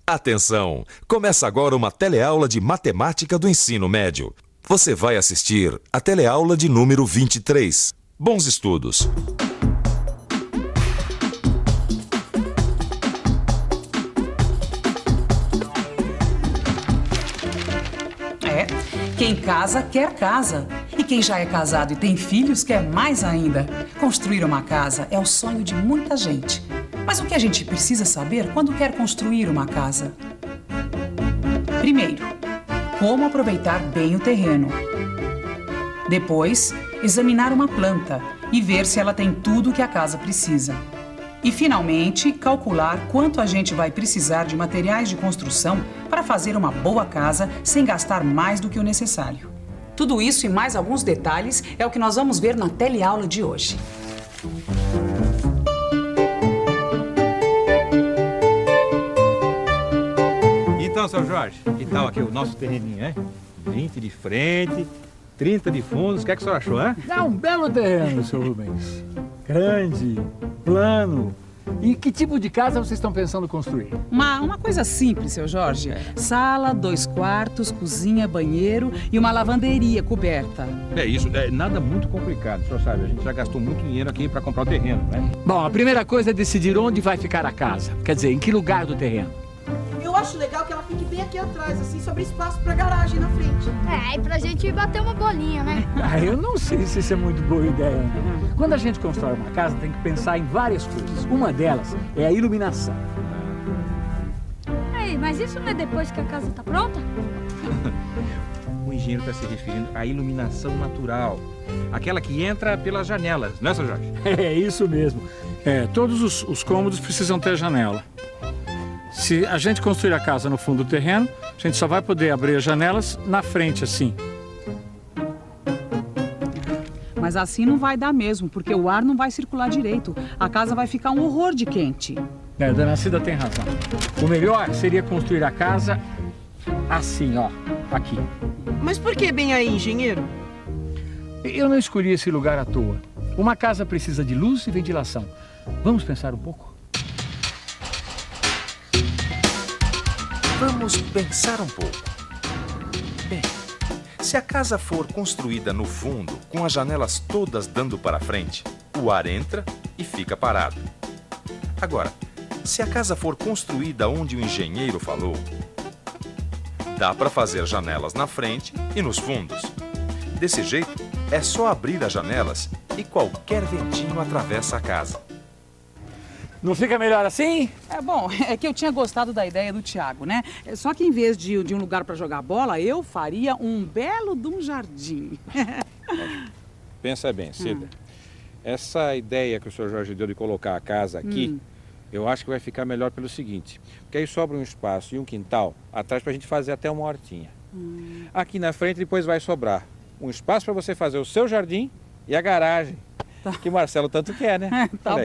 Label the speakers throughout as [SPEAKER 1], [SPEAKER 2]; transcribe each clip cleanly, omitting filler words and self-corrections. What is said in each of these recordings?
[SPEAKER 1] Atenção! Começa agora uma teleaula de matemática do ensino médio. Você vai assistir a teleaula de número 23. Bons estudos!
[SPEAKER 2] Quem casa, quer casa. E quem já é casado e tem filhos, quer mais ainda. Construir uma casa é o sonho de muita gente. Mas o que a gente precisa saber quando quer construir uma casa? Primeiro, como aproveitar bem o terreno. Depois, examinar uma planta e ver se ela tem tudo o que a casa precisa. E, finalmente, calcular quanto a gente vai precisar de materiais de construção para fazer uma boa casa sem gastar mais do que o necessário. Tudo isso e mais alguns detalhes é o que nós vamos ver na teleaula de hoje.
[SPEAKER 3] Então, seu Jorge, que tal aqui o nosso terreninho, hein? 20 de frente, 30 de fundos, o que é que o senhor achou, hein?
[SPEAKER 4] É um belo terreno, seu Rubens. Grande, plano. E que tipo de casa vocês estão pensando construir?
[SPEAKER 2] Uma coisa simples, seu Jorge. Sala, 2 quartos, cozinha, banheiro e uma lavanderia coberta.
[SPEAKER 3] É isso, nada muito complicado, o senhor sabe, a gente já gastou muito dinheiro aqui para comprar o terreno, né?
[SPEAKER 4] Bom, a primeira coisa é decidir onde vai ficar a casa. Quer dizer, em que lugar do terreno.
[SPEAKER 5] Eu acho legal que ela fique bem aqui atrás, assim, sobre espaço pra garagem na frente.
[SPEAKER 6] É, e pra gente bater uma bolinha, né?
[SPEAKER 4] Eu não sei se isso é muito boa ideia, não. Quando a gente constrói uma casa, tem que pensar em várias coisas. Uma delas é a iluminação.
[SPEAKER 6] Ei, mas isso não é depois que a casa tá pronta?
[SPEAKER 3] O engenheiro está se referindo à iluminação natural. Aquela que entra pelas janelas, não é, seu Jorge?
[SPEAKER 4] É isso mesmo. Todos os cômodos precisam ter janela. Se a gente construir a casa no fundo do terreno, a gente só vai poder abrir as janelas na frente, assim.
[SPEAKER 2] Mas assim não vai dar mesmo, porque o ar não vai circular direito. A casa vai ficar um horror de quente.
[SPEAKER 4] Dona Cida tem razão. O melhor seria construir a casa assim, ó, aqui.
[SPEAKER 5] Mas por que bem aí, engenheiro?
[SPEAKER 4] Eu não escolhi esse lugar à toa. Uma casa precisa de luz e ventilação. Vamos pensar um pouco?
[SPEAKER 1] Vamos pensar um pouco. Bem, se a casa for construída no fundo, com as janelas todas dando para frente, o ar entra e fica parado. Agora, se a casa for construída onde o engenheiro falou, dá para fazer janelas na frente e nos fundos. Desse jeito, é só abrir as janelas e qualquer ventinho atravessa a casa.
[SPEAKER 4] Não fica melhor assim?
[SPEAKER 2] Bom, é que eu tinha gostado da ideia do Thiago, né? Só que em vez de um lugar para jogar bola, eu faria um belo de um jardim.
[SPEAKER 3] Pensa bem, Cida. Essa ideia que o senhor Jorge deu de colocar a casa aqui, eu acho que vai ficar melhor pelo seguinte. Porque aí sobra um espaço e um quintal atrás para a gente fazer até uma hortinha. Aqui na frente depois vai sobrar um espaço para você fazer o seu jardim e a garagem. Que o Marcelo tanto quer, né?
[SPEAKER 2] Tá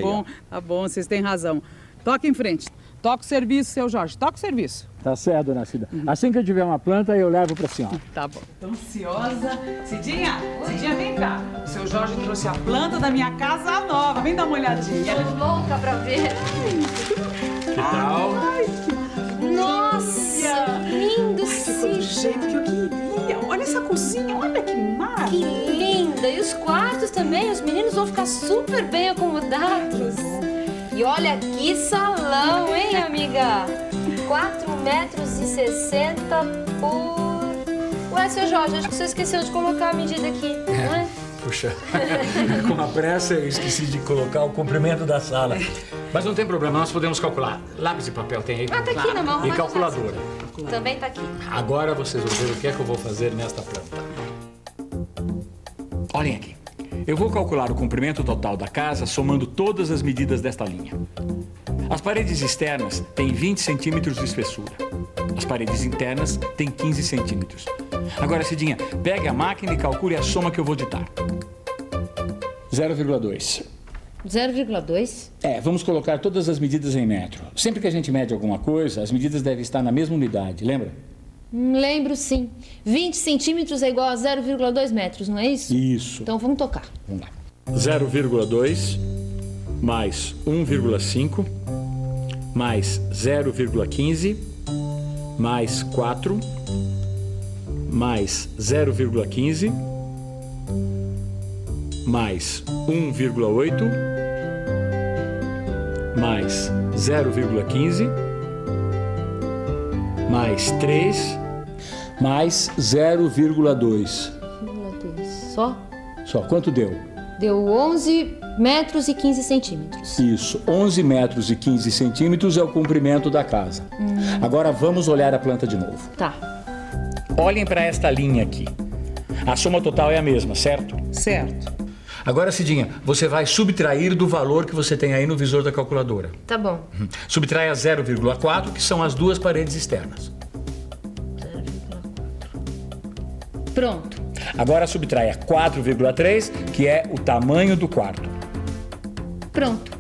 [SPEAKER 2] bom, vocês têm razão. Toca em frente. Toca o serviço, seu Jorge. Toca o serviço.
[SPEAKER 4] Tá certo, dona Cida. Assim que eu tiver uma planta, eu levo pra senhora.
[SPEAKER 2] Tá bom. Tô ansiosa. Cidinha, vem cá. O seu Jorge trouxe a planta da minha casa nova. Vem dar uma olhadinha.
[SPEAKER 6] Tô louca pra ver.
[SPEAKER 4] Que tal?
[SPEAKER 6] Nossa, lindo,
[SPEAKER 2] Ficou do jeito que eu queria. Olha essa cozinha, olha que maravilha.
[SPEAKER 6] Que linda! E os quartos também, os meninos vão ficar super bem acomodados. E olha que salão, hein, amiga? 4,60 m por... Ué, seu Jorge, acho que você esqueceu de colocar a medida aqui, não é?
[SPEAKER 4] Puxa, com a pressa eu esqueci de colocar o comprimento da sala. Mas não tem problema, nós podemos calcular. Lápis e papel tem aí?
[SPEAKER 6] Ah, tá aqui na mão.
[SPEAKER 4] E calculadora.
[SPEAKER 6] Também tá aqui.
[SPEAKER 4] Agora vocês vão ver o que é que eu vou fazer nesta planta. Olhem aqui. Eu vou calcular o comprimento total da casa somando todas as medidas desta linha. As paredes externas têm 20 centímetros de espessura. As paredes internas têm 15 centímetros. Agora, Cidinha, pegue a máquina e calcule a soma que eu vou ditar. 0,2.
[SPEAKER 6] 0,2?
[SPEAKER 4] Vamos colocar todas as medidas em metro. Sempre que a gente mede alguma coisa, as medidas devem estar na mesma unidade, lembra?
[SPEAKER 6] Lembro, sim. 20 centímetros é igual a 0,2 metros, não é isso?
[SPEAKER 4] Isso.
[SPEAKER 6] Então vamos tocar.
[SPEAKER 4] Vamos lá. 0,2 mais 1,5 mais 0,15 mais 4, mais 0,15, mais 1,8, mais 0,15, mais 3, mais 0,2.
[SPEAKER 6] Só?
[SPEAKER 4] Só. Quanto deu?
[SPEAKER 6] Deu 11 metros e 15 centímetros.
[SPEAKER 4] Isso. 11 metros e 15 centímetros é o comprimento da casa. Agora vamos olhar a planta de novo.
[SPEAKER 6] Tá.
[SPEAKER 4] Olhem para esta linha aqui. A soma total é a mesma, certo?
[SPEAKER 2] Certo.
[SPEAKER 4] Agora, Cidinha, você vai subtrair do valor que você tem aí no visor da calculadora.
[SPEAKER 6] Tá bom.
[SPEAKER 4] Subtrai a 0,4, que são as duas paredes externas.
[SPEAKER 6] 0,4. Pronto.
[SPEAKER 4] Agora subtrai a 4,3, que é o tamanho do quarto.
[SPEAKER 6] Pronto.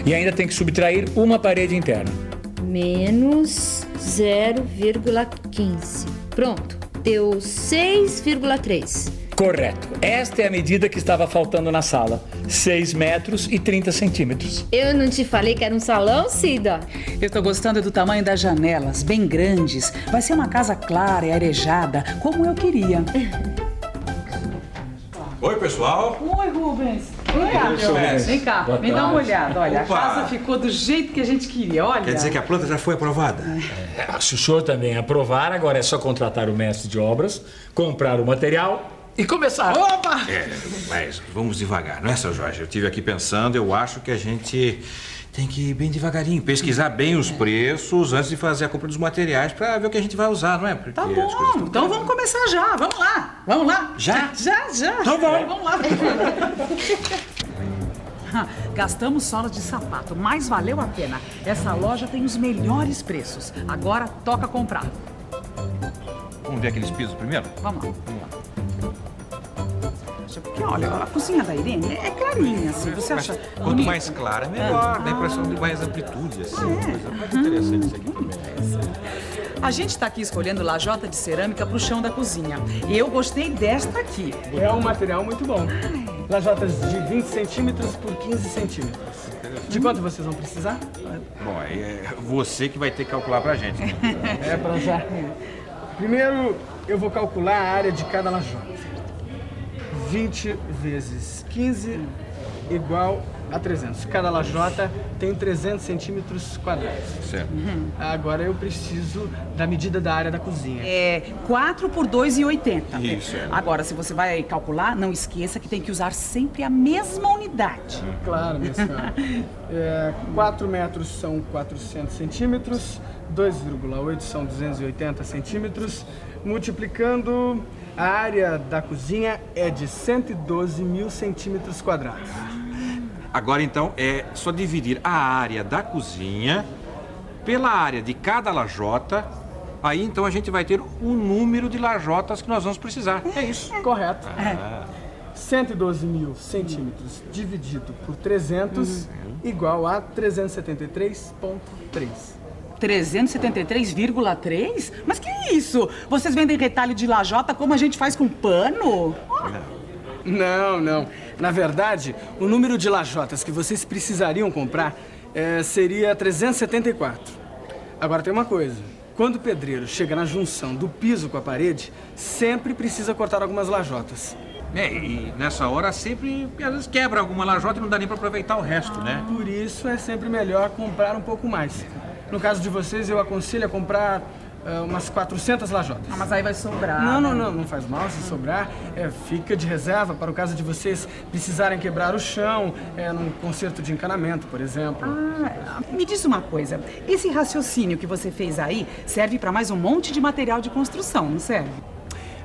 [SPEAKER 4] E ainda tem que subtrair uma parede interna.
[SPEAKER 6] Menos 0,15. Pronto. Deu 6,3.
[SPEAKER 4] Correto. Esta é a medida que estava faltando na sala. 6 metros e 30 centímetros.
[SPEAKER 6] Eu não te falei que era um salão, Cida?
[SPEAKER 2] Eu tô gostando do tamanho das janelas, bem grandes. Vai ser uma casa clara e arejada, como eu queria.
[SPEAKER 3] Oi, pessoal.
[SPEAKER 2] Oi, Rubens. Vem cá, meu Rubens. Vem cá, me dá uma olhada. Olha,
[SPEAKER 3] Opa.
[SPEAKER 2] a casa ficou do jeito que a gente queria, olha.
[SPEAKER 3] Quer dizer que a planta já foi aprovada?
[SPEAKER 4] Se o senhor também aprovar, agora é só contratar o mestre de obras, comprar o material e começar.
[SPEAKER 2] Opa!
[SPEAKER 3] Mas vamos devagar, não é, seu Jorge? Eu estive aqui pensando, eu acho que a gente tem que ir bem devagarinho, pesquisar bem os preços antes de fazer a compra dos materiais para ver o que a gente vai usar, não é? Porque
[SPEAKER 2] Tá
[SPEAKER 3] as coisas
[SPEAKER 2] bom,
[SPEAKER 3] estão
[SPEAKER 2] então vamos começar já. Vamos lá, vamos lá.
[SPEAKER 3] Já?
[SPEAKER 2] Já.
[SPEAKER 3] Então vamos.
[SPEAKER 2] Vamos lá. Gastamos solas de sapato, mas valeu a pena. Essa loja tem os melhores preços. Agora toca comprar.
[SPEAKER 3] Vamos ver aqueles pisos primeiro?
[SPEAKER 2] Vamos lá. Porque, olha, a cozinha da Irene é clarinha, assim. Você acha
[SPEAKER 3] Quanto
[SPEAKER 2] bonito?
[SPEAKER 3] mais clara, melhor. Dá a impressão de mais amplitude, assim. Uma coisa mais interessante isso aqui também.
[SPEAKER 2] A gente tá aqui escolhendo lajota de cerâmica pro chão da cozinha. E eu gostei desta aqui.
[SPEAKER 7] É um material muito bom. Lajotas de 20 centímetros por 15 centímetros. De quanto vocês vão precisar?
[SPEAKER 3] Bom, aí é você que vai ter que calcular pra gente. Né?
[SPEAKER 7] É, pra já. Primeiro, eu vou calcular a área de cada lajota. 20 vezes 15 igual a 300. Cada lajota tem 300 centímetros quadrados.
[SPEAKER 3] Certo.
[SPEAKER 7] Agora eu preciso da medida da área da cozinha.
[SPEAKER 2] É 4 por 2,80.
[SPEAKER 3] Isso, é.
[SPEAKER 2] Agora, se você vai calcular, não esqueça que tem que usar sempre a mesma unidade.
[SPEAKER 7] Claro, minha senhora. 4 metros são 400 centímetros, 2,8 são 280 centímetros. Multiplicando, a área da cozinha é de 112 mil centímetros quadrados.
[SPEAKER 3] Agora, então, é só dividir a área da cozinha pela área de cada lajota. Aí, então, a gente vai ter o número de lajotas que nós vamos precisar. É isso.
[SPEAKER 7] Correto. 112 mil centímetros dividido por 300 igual a 373,3.
[SPEAKER 2] 373,3? Mas que isso? Vocês vendem retalho de lajota como a gente faz com pano?
[SPEAKER 7] Não. Na verdade, o número de lajotas que vocês precisariam comprar seria 374. Agora tem uma coisa. Quando o pedreiro chega na junção do piso com a parede, sempre precisa cortar algumas lajotas.
[SPEAKER 3] E nessa hora sempre, às vezes, quebra alguma lajota e não dá nem para aproveitar o resto, né?
[SPEAKER 7] Por isso é sempre melhor comprar um pouco mais. No caso de vocês, eu aconselho a comprar umas 400 lajotas.
[SPEAKER 2] Ah, mas aí vai sobrar.
[SPEAKER 7] Não faz mal se sobrar. Fica de reserva para o caso de vocês precisarem quebrar o chão, num conserto de encanamento, por exemplo.
[SPEAKER 2] Me diz uma coisa, esse raciocínio que você fez aí serve para mais um monte de material de construção, não serve?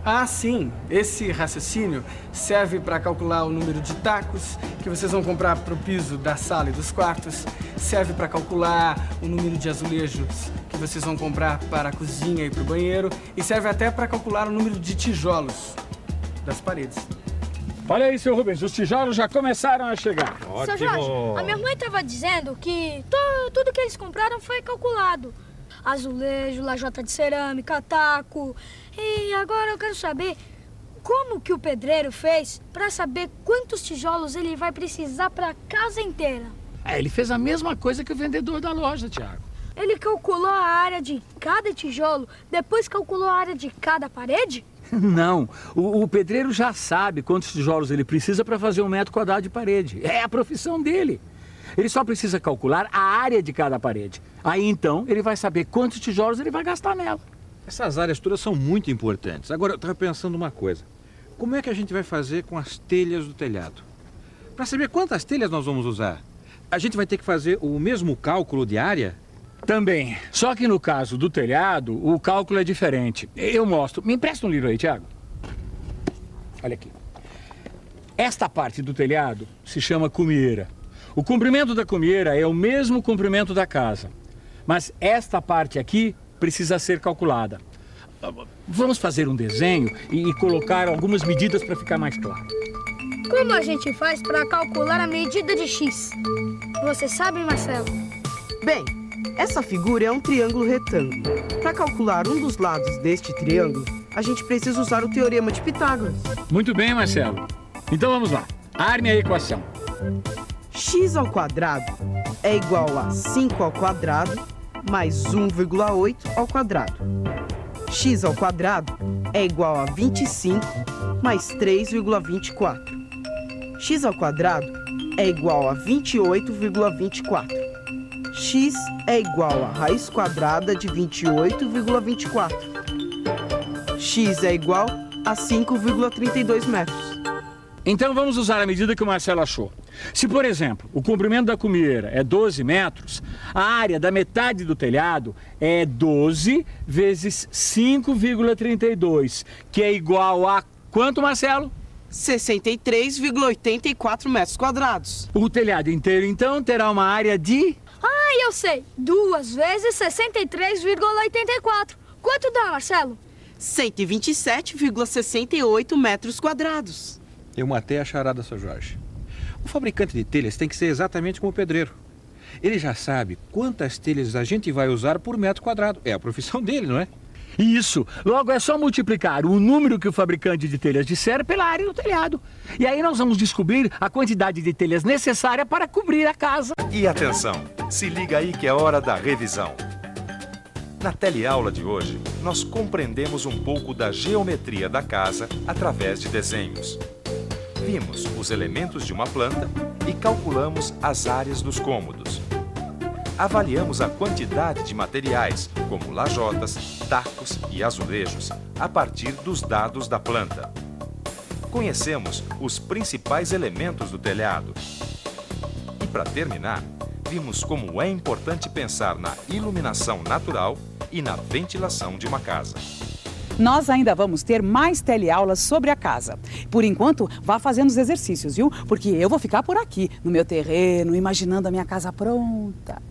[SPEAKER 7] Ah, sim. Esse raciocínio serve para calcular o número de tacos que vocês vão comprar para o piso da sala e dos quartos. Serve para calcular o número de azulejos que vocês vão comprar para a cozinha e para o banheiro. E serve até para calcular o número de tijolos das paredes.
[SPEAKER 4] Olha aí, seu Rubens, os tijolos já começaram a chegar.
[SPEAKER 8] Seu Jorge, a minha mãe estava dizendo que tudo que eles compraram foi calculado. Azulejo, lajota de cerâmica, taco. E agora eu quero saber como que o pedreiro fez para saber quantos tijolos ele vai precisar para a casa inteira.
[SPEAKER 9] Ele fez a mesma coisa que o vendedor da loja, Tiago.
[SPEAKER 8] Ele calculou a área de cada tijolo, depois calculou a área de cada parede?
[SPEAKER 4] Não, o pedreiro já sabe quantos tijolos ele precisa para fazer 1 metro quadrado de parede. É a profissão dele. Ele só precisa calcular a área de cada parede. Aí então ele vai saber quantos tijolos ele vai gastar nela.
[SPEAKER 3] Essas áreas todas são muito importantes. Agora, eu estava pensando uma coisa. Como é que a gente vai fazer com as telhas do telhado? Para saber quantas telhas nós vamos usar, a gente vai ter que fazer o mesmo cálculo de área?
[SPEAKER 4] Também. Só que no caso do telhado, o cálculo é diferente. Eu mostro. Me empresta um livro aí, Tiago. Olha aqui. Esta parte do telhado se chama cumieira. O comprimento da cumieira é o mesmo comprimento da casa. Mas esta parte aqui precisa ser calculada. Vamos fazer um desenho e colocar algumas medidas para ficar mais claro.
[SPEAKER 8] Como a gente faz para calcular a medida de x? Você sabe, Marcelo?
[SPEAKER 5] Bem, essa figura é um triângulo retângulo. Para calcular um dos lados deste triângulo, a gente precisa usar o teorema de Pitágoras.
[SPEAKER 4] Muito bem, Marcelo. Então vamos lá. Arme a equação.
[SPEAKER 5] X ao quadrado é igual a 5 ao quadrado mais 1,8 ao quadrado. X ao quadrado é igual a 25 mais 3,24. X ao quadrado é igual a 28,24. X é igual a raiz quadrada de 28,24. X é igual a 5,32 metros.
[SPEAKER 4] Então vamos usar a medida que o Marcelo achou. Se, por exemplo, o comprimento da cumieira é 12 metros, a área da metade do telhado é 12 vezes 5,32, que é igual a quanto, Marcelo?
[SPEAKER 5] 63,84 metros quadrados.
[SPEAKER 4] O telhado inteiro, então, terá uma área de...
[SPEAKER 8] Ah, eu sei! 2 vezes 63,84. Quanto dá, Marcelo?
[SPEAKER 5] 127,68 metros quadrados.
[SPEAKER 3] Eu matei a charada, seu Jorge. O fabricante de telhas tem que ser exatamente como o pedreiro. Ele já sabe quantas telhas a gente vai usar por metro quadrado. É a profissão dele, não é?
[SPEAKER 4] Isso. Logo é só multiplicar o número que o fabricante de telhas disser pela área do telhado. E aí nós vamos descobrir a quantidade de telhas necessária para cobrir a casa.
[SPEAKER 1] E atenção, se liga aí que é hora da revisão. Na teleaula de hoje, nós compreendemos um pouco da geometria da casa através de desenhos. Vimos os elementos de uma planta e calculamos as áreas dos cômodos. Avaliamos a quantidade de materiais, como lajotas, tacos e azulejos, a partir dos dados da planta. Conhecemos os principais elementos do telhado. E para terminar, vimos como é importante pensar na iluminação natural e na ventilação de uma casa.
[SPEAKER 2] Nós ainda vamos ter mais teleaulas sobre a casa. Por enquanto, vá fazendo os exercícios, viu? Porque eu vou ficar por aqui, no meu terreno, imaginando a minha casa pronta.